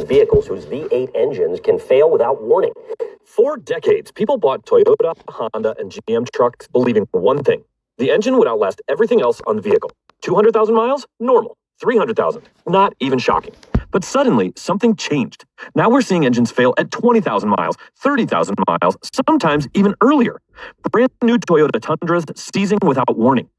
vehicles whose V8 engines can fail without warning. For decades, people bought Toyota, Honda, and GM trucks believing one thing: the engine would outlast everything else on the vehicle. 200,000 miles? Normal. 300,000? Not even shocking. But suddenly, something changed. Now we're seeing engines fail at 20,000 miles, 30,000 miles, sometimes even earlier. Brand new Toyota Tundras seizing without warning.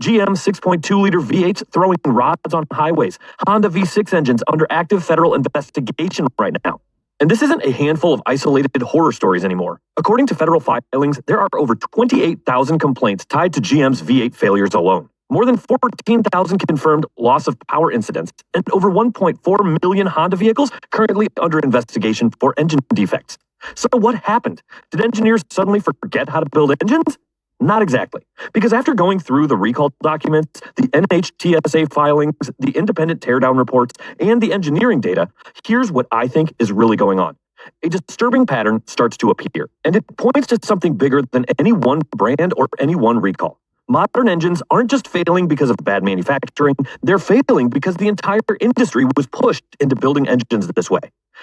GM 6.2-liter V8s throwing rods on highways. Honda V6 engines under active federal investigation right now. And this isn't a handful of isolated horror stories anymore. According to federal filings, there are over 28,000 complaints tied to GM's V8 failures alone. More than 14,000 confirmed loss of power incidents, and over 1.4 million Honda vehicles currently under investigation for engine defects. So what happened? Did engineers suddenly forget how to build engines? Not exactly. Because after going through the recall documents, the NHTSA filings, the independent teardown reports, and the engineering data, here's what I think is really going on. A disturbing pattern starts to appear, and it points to something bigger than any one brand or any one recall. Modern engines aren't just failing because of bad manufacturing, they're failing because the entire industry was pushed into building engines this way.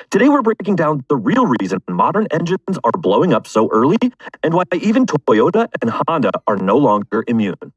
Today we're breaking down the real reason modern engines are blowing up so early, and why even Toyota and Honda are no longer immune.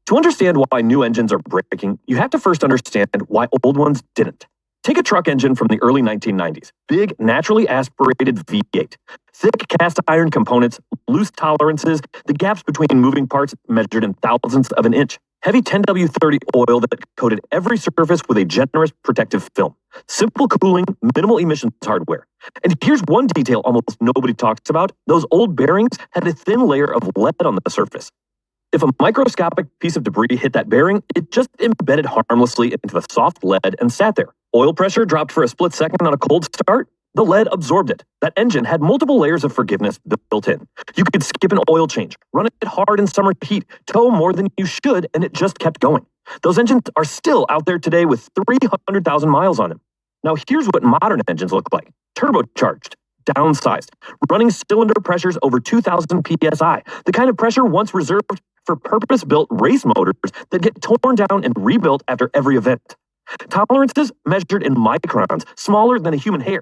To understand why new engines are breaking, you have to first understand why old ones didn't. Take a truck engine from the early 1990s. Big, naturally aspirated V8. Thick cast iron components, loose tolerances, the gaps between moving parts measured in thousandths of an inch. Heavy 10W30 oil that coated every surface with a generous protective film. Simple cooling, minimal emissions hardware. And here's one detail almost nobody talks about. Those old bearings had a thin layer of lead on the surface. If a microscopic piece of debris hit that bearing, it just embedded harmlessly into the soft lead and sat there. Oil pressure dropped for a split second on a cold start. The lead absorbed it. That engine had multiple layers of forgiveness built in. You could skip an oil change, run it hard in summer heat, tow more than you should, and it just kept going. Those engines are still out there today with 300,000 miles on them. Now here's what modern engines look like. Turbocharged, downsized, running cylinder pressures over 2,000 psi, the kind of pressure once reserved for purpose-built race motors that get torn down and rebuilt after every event. Tolerances measured in microns, smaller than a human hair.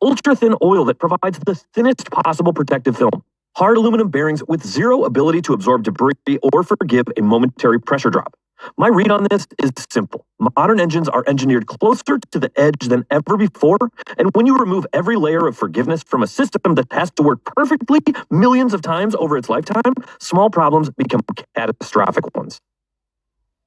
Ultra-thin oil that provides the thinnest possible protective film. Hard aluminum bearings with zero ability to absorb debris or forgive a momentary pressure drop. My read on this is simple. Modern engines are engineered closer to the edge than ever before, and when you remove every layer of forgiveness from a system that has to work perfectly millions of times over its lifetime, small problems become catastrophic ones.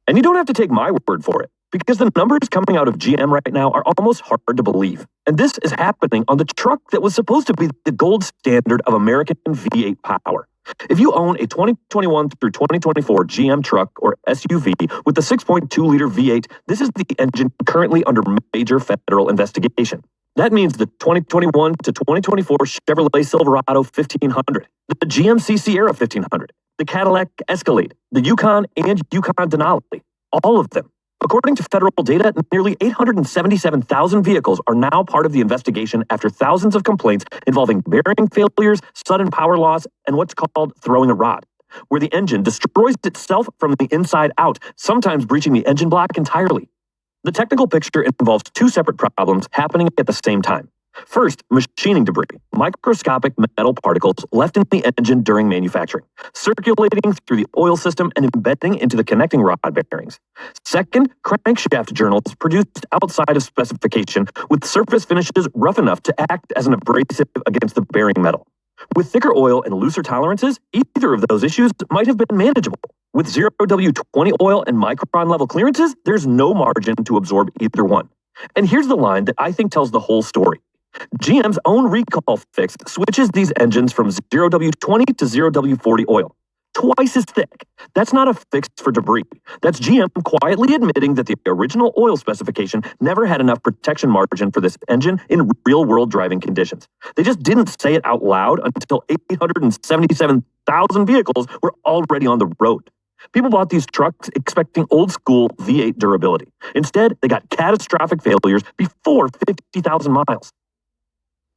And you don't have to take my word for it, because the numbers coming out of GM right now are almost hard to believe. And this is happening on the truck that was supposed to be the gold standard of American V8 power. If you own a 2021 through 2024 GM truck or SUV with the 6.2-liter V8, this is the engine currently under major federal investigation. That means the 2021 to 2024 Chevrolet Silverado 1500, the GMC Sierra 1500, the Cadillac Escalade, the Yukon and Yukon Denali, all of them. According to federal data, nearly 877,000 vehicles are now part of the investigation after thousands of complaints involving bearing failures, sudden power loss, and what's called throwing a rod, where the engine destroys itself from the inside out, sometimes breaching the engine block entirely. The technical picture involves two separate problems happening at the same time. First, machining debris, microscopic metal particles left in the engine during manufacturing, circulating through the oil system and embedding into the connecting rod bearings. Second, crankshaft journals produced outside of specification with surface finishes rough enough to act as an abrasive against the bearing metal. With thicker oil and looser tolerances, either of those issues might have been manageable. With 0W20 oil and micron level clearances, there's no margin to absorb either one. And here's the line that I think tells the whole story. GM's own recall fix switches these engines from 0W20 to 0W40 oil. Twice as thick. That's not a fix for debris. That's GM quietly admitting that the original oil specification never had enough protection margin for this engine in real-world driving conditions. They just didn't say it out loud until 877,000 vehicles were already on the road. People bought these trucks expecting old-school V8 durability. Instead, they got catastrophic failures before 50,000 miles.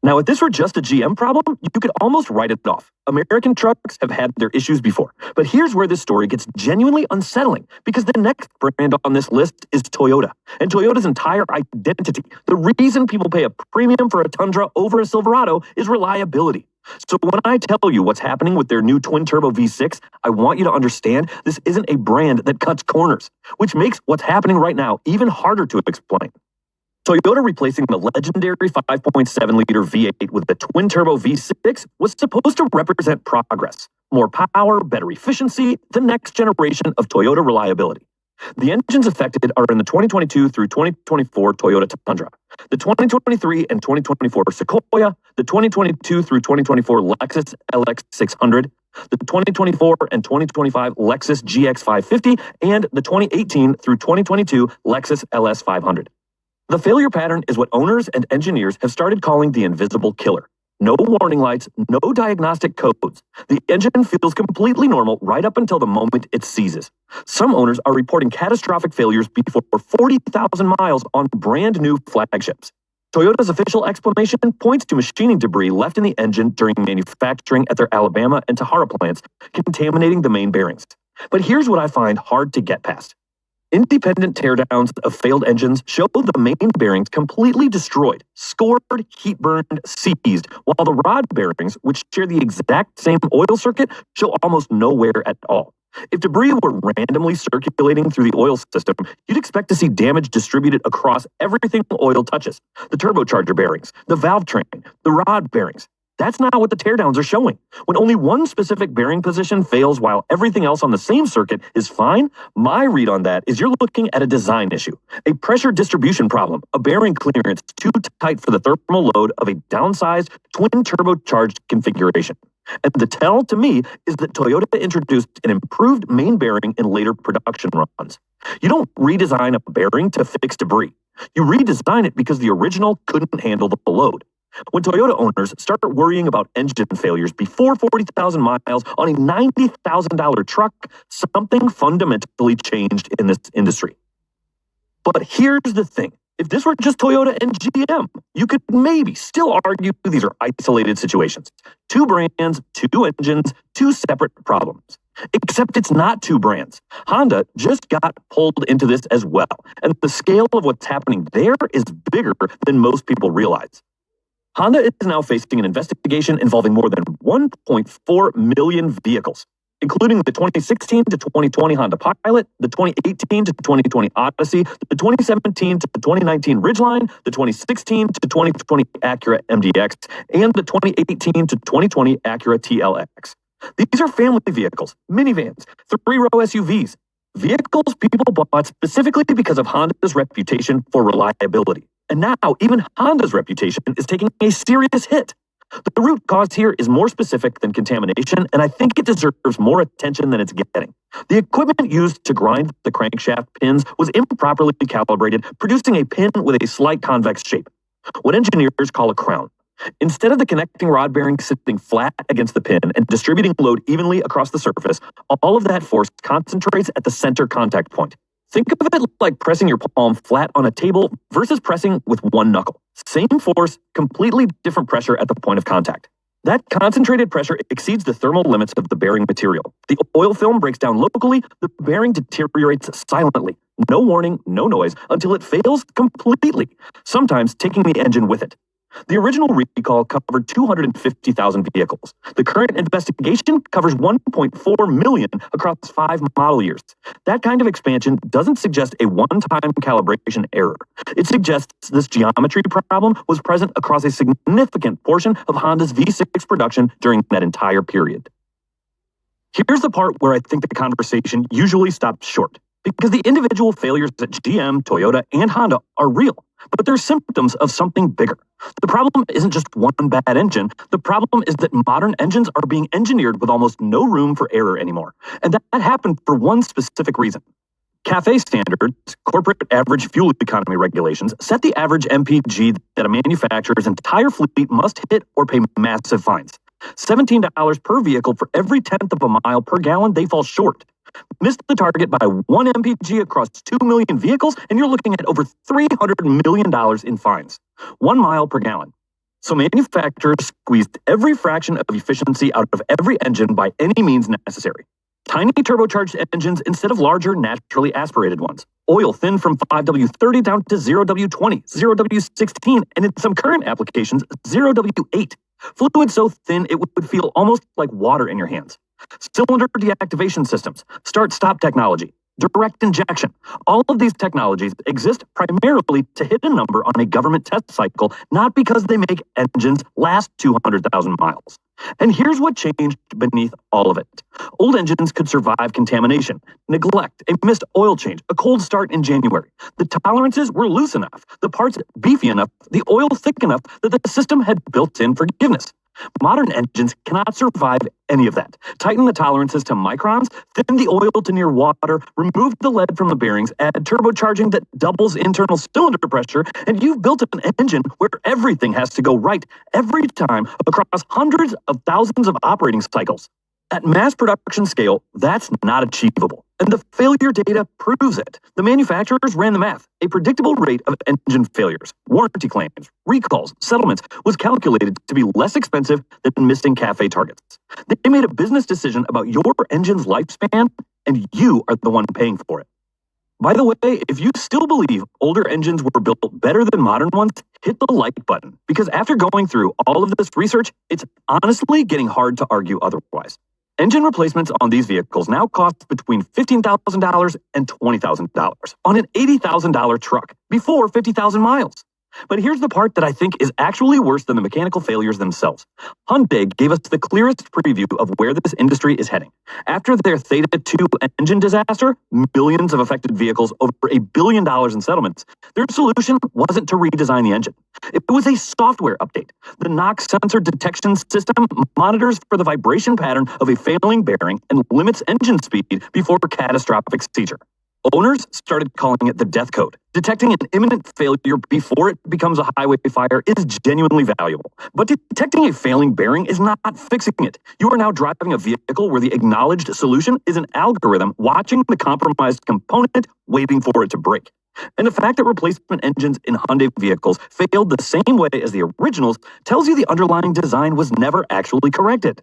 Now, if this were just a GM problem, you could almost write it off. American trucks have had their issues before. But here's where this story gets genuinely unsettling, because the next brand on this list is Toyota. And Toyota's entire identity, the reason people pay a premium for a Tundra over a Silverado, is reliability. So when I tell you what's happening with their new twin-turbo V6, I want you to understand this isn't a brand that cuts corners, which makes what's happening right now even harder to explain. Toyota replacing the legendary 5.7-liter V8 with the twin-turbo V6 was supposed to represent progress, more power, better efficiency, the next generation of Toyota reliability. The engines affected are in the 2022 through 2024 Toyota Tundra, the 2023 and 2024 Sequoia, the 2022 through 2024 Lexus LX600, the 2024 and 2025 Lexus GX550, and the 2018 through 2022 Lexus LS500. The failure pattern is what owners and engineers have started calling the invisible killer. No warning lights, no diagnostic codes. The engine feels completely normal right up until the moment it seizes. Some owners are reporting catastrophic failures before 40,000 miles on brand new flagships. Toyota's official explanation points to machining debris left in the engine during manufacturing at their Alabama and Tahara plants, contaminating the main bearings. But here's what I find hard to get past. Independent teardowns of failed engines show the main bearings completely destroyed, scored, heat burned, seized, while the rod bearings, which share the exact same oil circuit, show almost no wear at all. If debris were randomly circulating through the oil system, you'd expect to see damage distributed across everything oil touches. The turbocharger bearings, the valve train, the rod bearings. That's not what the teardowns are showing. When only one specific bearing position fails while everything else on the same circuit is fine, my read on that is you're looking at a design issue, a pressure distribution problem, a bearing clearance too tight for the thermal load of a downsized twin turbocharged configuration. And the tell to me is that Toyota introduced an improved main bearing in later production runs. You don't redesign a bearing to fix debris. You redesign it because the original couldn't handle the load. When Toyota owners start worrying about engine failures before 40,000 miles on a $90,000 truck, something fundamentally changed in this industry. But here's the thing. If this were just Toyota and GM, you could maybe still argue these are isolated situations. Two brands, two engines, two separate problems. Except it's not two brands. Honda just got pulled into this as well, and the scale of what's happening there is bigger than most people realize. Honda is now facing an investigation involving more than 1.4 million vehicles, including the 2016 to 2020 Honda Pilot, the 2018 to 2020 Odyssey, the 2017 to 2019 Ridgeline, the 2016 to 2020 Acura MDX, and the 2018 to 2020 Acura TLX. These are family vehicles, minivans, three-row SUVs, vehicles people bought specifically because of Honda's reputation for reliability. And now, even Honda's reputation is taking a serious hit. The root cause here is more specific than contamination, and I think it deserves more attention than it's getting. The equipment used to grind the crankshaft pins was improperly calibrated, producing a pin with a slight convex shape, what engineers call a crown. Instead of the connecting rod bearing sitting flat against the pin and distributing load evenly across the surface, all of that force concentrates at the center contact point. Think of it like pressing your palm flat on a table versus pressing with one knuckle. Same force, completely different pressure at the point of contact. That concentrated pressure exceeds the thermal limits of the bearing material. The oil film breaks down locally, the bearing deteriorates silently. No warning, no noise, until it fails completely, sometimes taking the engine with it. The original recall covered 250,000 vehicles. The current investigation covers 1.4 million across 5 model years. That kind of expansion doesn't suggest a one-time calibration error. It suggests this geometry problem was present across a significant portion of Honda's V6 production during that entire period. Here's the part where I think the conversation usually stops short, because the individual failures at GM, Toyota, and Honda are real, but they're symptoms of something bigger. The problem isn't just one bad engine. The problem is that modern engines are being engineered with almost no room for error anymore. And that happened for one specific reason. CAFE standards, corporate average fuel economy regulations, set the average MPG that a manufacturer's entire fleet must hit or pay massive fines. $17 per vehicle for every tenth of a mile per gallon they fall short. Missed the target by 1 MPG across 2 million vehicles, and you're looking at over $300 million in fines. 1 mile per gallon. So manufacturers squeezed every fraction of efficiency out of every engine by any means necessary. Tiny turbocharged engines instead of larger, naturally aspirated ones. Oil thinned from 5W30 down to 0W20, 0W16, and in some current applications, 0W8. Fluid so thin it would feel almost like water in your hands. Cylinder deactivation systems, start-stop technology, direct injection. All of these technologies exist primarily to hit a number on a government test cycle, not because they make engines last 200,000 miles. And here's what changed beneath all of it. Old engines could survive contamination, neglect, a missed oil change, a cold start in January. The tolerances were loose enough, the parts beefy enough, the oil thick enough that the system had built-in forgiveness. Modern engines cannot survive any of that. Tighten the tolerances to microns, thin the oil to near water, remove the lead from the bearings, add turbocharging that doubles internal cylinder pressure, and you've built an engine where everything has to go right every time across hundreds of thousands of operating cycles. At mass production scale, that's not achievable. And the failure data proves it. The manufacturers ran the math. A predictable rate of engine failures, warranty claims, recalls, settlements was calculated to be less expensive than missing CAFE targets. They made a business decision about your engine's lifespan, and you are the one paying for it. By the way, if you still believe older engines were built better than modern ones, hit the like button, because after going through all of this research, it's honestly getting hard to argue otherwise. Engine replacements on these vehicles now cost between $15,000 and $20,000 on an $80,000 truck before 50,000 miles. But here's the part that I think is actually worse than the mechanical failures themselves. Hyundai gave us the clearest preview of where this industry is heading. After their Theta 2 engine disaster, millions of affected vehicles, over $1 billion in settlements, their solution wasn't to redesign the engine. It was a software update. The NOx sensor detection system monitors for the vibration pattern of a failing bearing and limits engine speed before catastrophic seizure. Owners started calling it the death code. Detecting an imminent failure before it becomes a highway fire is genuinely valuable. But detecting a failing bearing is not fixing it. You are now driving a vehicle where the acknowledged solution is an algorithm watching the compromised component, waiting for it to break. And the fact that replacement engines in Hyundai vehicles failed the same way as the originals tells you the underlying design was never actually corrected.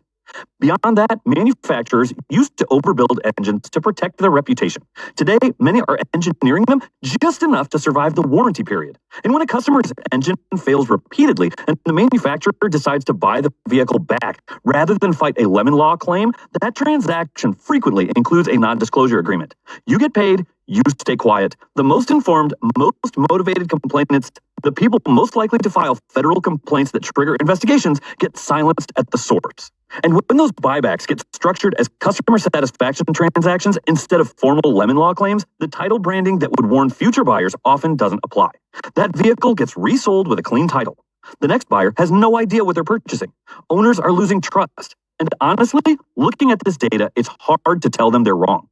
Beyond that, manufacturers used to overbuild engines to protect their reputation. Today, many are engineering them just enough to survive the warranty period. And when a customer's engine fails repeatedly and the manufacturer decides to buy the vehicle back rather than fight a lemon law claim, that transaction frequently includes a non-disclosure agreement. You get paid, you stay quiet. The most informed, most motivated complainants, the people most likely to file federal complaints that trigger investigations, get silenced at the source. And when those buybacks get structured as customer satisfaction transactions instead of formal lemon law claims, the title branding that would warn future buyers often doesn't apply. That vehicle gets resold with a clean title. The next buyer has no idea what they're purchasing. Owners are losing trust. And honestly, looking at this data, it's hard to tell them they're wrong.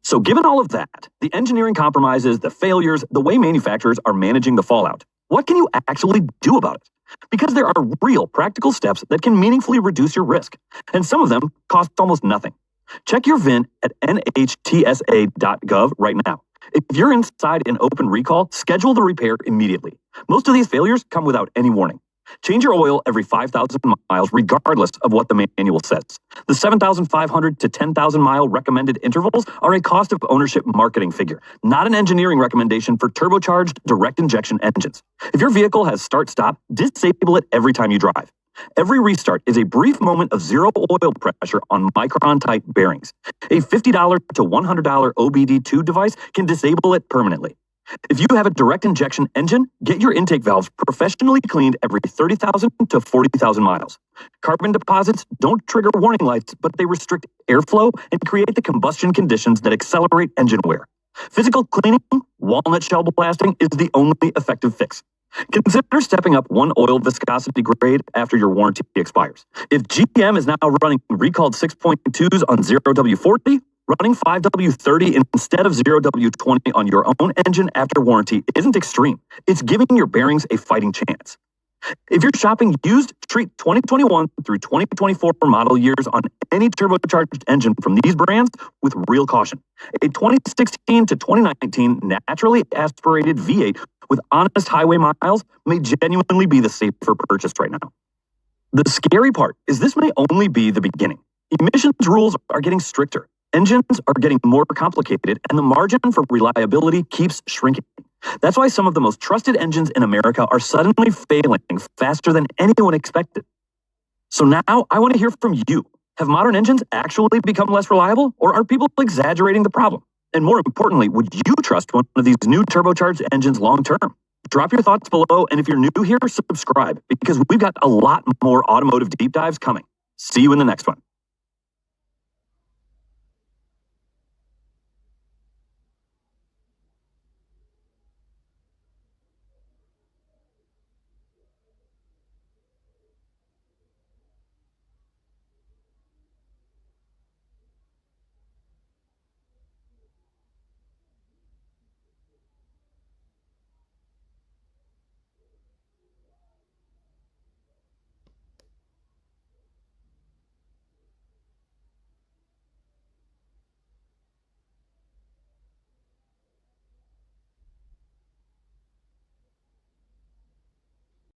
So given all of that, the engineering compromises, the failures, the way manufacturers are managing the fallout, what can you actually do about it? Because there are real practical steps that can meaningfully reduce your risk, and some of them cost almost nothing. Check your VIN at nhtsa.gov right now. If you're inside an open recall, schedule the repair immediately. Most of these failures come without any warning. Change your oil every 5,000 miles, regardless of what the manual says. The 7,500 to 10,000 mile recommended intervals are a cost of ownership marketing figure, not an engineering recommendation for turbocharged direct injection engines. If your vehicle has start-stop, disable it every time you drive. Every restart is a brief moment of zero oil pressure on micron-type bearings. A $50 to $100 OBD2 device can disable it permanently. If you have a direct injection engine, get your intake valves professionally cleaned every 30,000 to 40,000 miles. Carbon deposits don't trigger warning lights, but they restrict airflow and create the combustion conditions that accelerate engine wear. Physical cleaning, walnut shell blasting, is the only effective fix. Consider stepping up one oil viscosity grade after your warranty expires. If GM is now running recalled 6.2s on 0W40, running 5W30 instead of 0W20 on your own engine after warranty isn't extreme. It's giving your bearings a fighting chance. If you're shopping used, treat 2021 through 2024 model years on any turbocharged engine from these brands with real caution. A 2016 to 2019 naturally aspirated V8 with honest highway miles may genuinely be the safer purchase right now. The scary part is this may only be the beginning. Emissions rules are getting stricter, engines are getting more complicated, and the margin for reliability keeps shrinking. That's why some of the most trusted engines in America are suddenly failing faster than anyone expected. So now I want to hear from you. Have modern engines actually become less reliable, or are people exaggerating the problem? And more importantly, would you trust one of these new turbocharged engines long term? Drop your thoughts below, and if you're new here, subscribe, because we've got a lot more automotive deep dives coming. See you in the next one.